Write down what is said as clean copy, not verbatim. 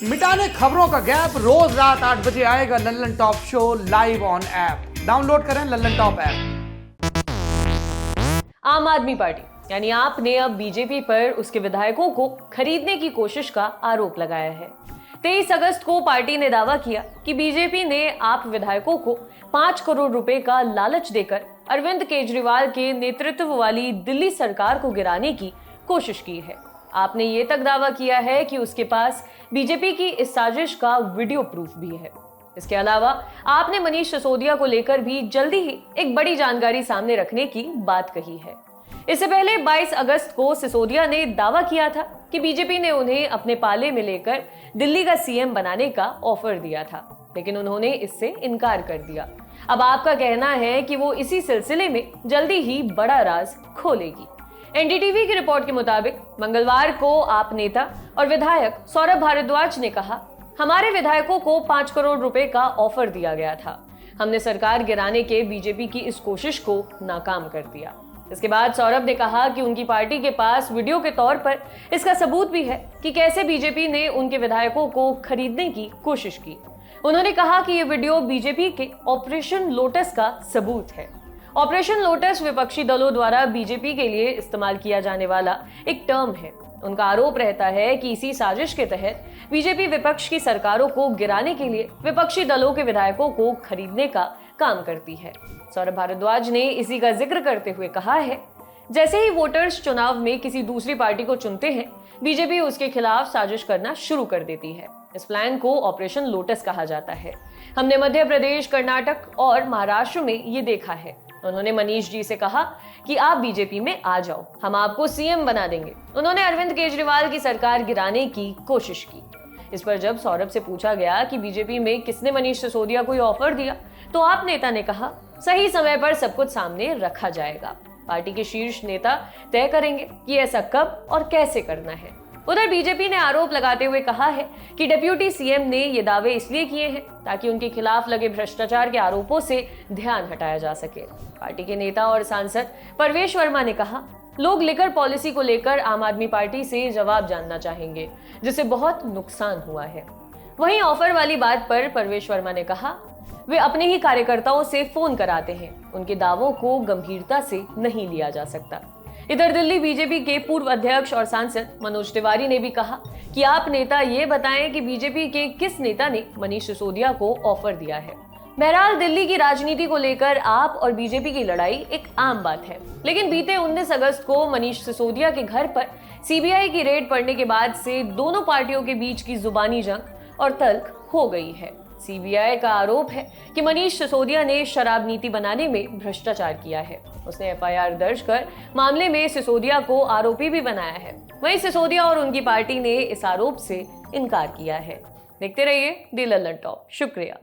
मिटाने खबरों का गैप, रोज रात 8 बजे आएगा Lallan top show live on app. Download करें लल्लन टॉप ऐप। आम आदमी पार्टी यानी आप ने अब बीजेपी पर उसके विधायकों को खरीदने की कोशिश का आरोप लगाया है। 23 अगस्त को पार्टी ने दावा किया कि बीजेपी ने आप विधायकों को 5 करोड़ रुपए का लालच देकर अरविंद केजरीवाल के नेतृत्व वाली दिल्ली सरकार को गिराने की कोशिश की है। आपने ये तक दावा किया है कि उसके पास बीजेपी की इस साजिश का वीडियो प्रूफ भी है। इसके अलावा आपने मनीष सिसोदिया को लेकर भी जल्दी ही एक बड़ी जानकारी सामने रखने की बात कही है। इससे पहले 22 अगस्त को सिसोदिया ने दावा किया था कि बीजेपी ने उन्हें अपने पाले में लेकर दिल्ली का सीएम बनाने का ऑफर दिया था, लेकिन उन्होंने इससे इनकार कर दिया। अब आपका कहना है कि वो इसी सिलसिले में जल्दी ही बड़ा राज खोलेगी। एनडीटीवी की रिपोर्ट के मुताबिक मंगलवार को आप नेता और विधायक सौरभ भारद्वाज ने कहा, हमारे विधायकों को 5 करोड़ रुपए का ऑफर दिया गया था। हमने सरकार गिराने के बीजेपी की इस कोशिश को नाकाम कर दिया। इसके बाद सौरभ ने कहा कि उनकी पार्टी के पास वीडियो के तौर पर इसका सबूत भी है कि कैसे बीजेपी ने उनके विधायकों को खरीदने की कोशिश की। उन्होंने कहा कि ये वीडियो बीजेपी के ऑपरेशन लोटस का सबूत है। ऑपरेशन लोटस विपक्षी दलों द्वारा बीजेपी के लिए इस्तेमाल किया जाने वाला एक टर्म है। उनका आरोप रहता है कि इसी साजिश के तहत बीजेपी विपक्ष की सरकारों को गिराने के लिए विपक्षी दलों के विधायकों को खरीदने का काम करती है। सौरभ भारद्वाज ने इसी का जिक्र करते हुए कहा है, जैसे ही वोटर्स चुनाव में किसी दूसरी पार्टी को चुनते हैं, बीजेपी उसके खिलाफ साजिश करना शुरू कर देती है। इस प्लान को ऑपरेशन लोटस कहा जाता है। हमने मध्य प्रदेश, कर्नाटक और महाराष्ट्र में ये देखा है। उन्होंने मनीष जी से कहा कि आप बीजेपी में आ जाओ, हम आपको सीएम बना देंगे। उन्होंने अरविंद केजरीवाल की सरकार गिराने की कोशिश की। इस पर जब सौरभ से पूछा गया कि बीजेपी में किसने मनीष सिसोदिया को ऑफर दिया, तो आप नेता ने कहा, सही समय पर सब कुछ सामने रखा जाएगा। पार्टी के शीर्ष नेता तय करेंगे कि ऐसा कब और कैसे करना है। उधर बीजेपी ने आरोप लगाते हुए कहा है कि डिप्यूटी सीएम ने ये दावे इसलिए किए हैं ताकि उनके खिलाफ लगे भ्रष्टाचार के आरोपों से ध्यान हटाया जा सके। पार्टी के नेता और सांसद परवेश वर्मा ने कहा, लोग लिकर पॉलिसी को लेकर आम आदमी पार्टी से जवाब जानना चाहेंगे, जिससे बहुत नुकसान हुआ है। वहीं ऑफर वाली बात पर परवेश वर्मा ने कहा, वे अपने ही कार्यकर्ताओं से फोन कराते हैं, उनके दावों को गंभीरता से नहीं लिया जा सकता। इधर दिल्ली बीजेपी के पूर्व अध्यक्ष और सांसद मनोज तिवारी ने भी कहा कि आप नेता ये बताएं कि बीजेपी के किस नेता ने मनीष सिसोदिया को ऑफर दिया है। बहरहाल दिल्ली की राजनीति को लेकर आप और बीजेपी की लड़ाई एक आम बात है, लेकिन बीते 19 अगस्त को मनीष सिसोदिया के घर पर सीबीआई की रेड पड़ने के बाद से दोनों पार्टियों के बीच की जुबानी जंग और तल्ख हो गई है। सीबीआई का आरोप है कि मनीष सिसोदिया ने शराब नीति बनाने में भ्रष्टाचार किया है। उसने एफआईआर दर्ज कर मामले में सिसोदिया को आरोपी भी बनाया है। वहीं सिसोदिया और उनकी पार्टी ने इस आरोप से इनकार किया है। देखते रहिए दी लल्लन टॉप। शुक्रिया।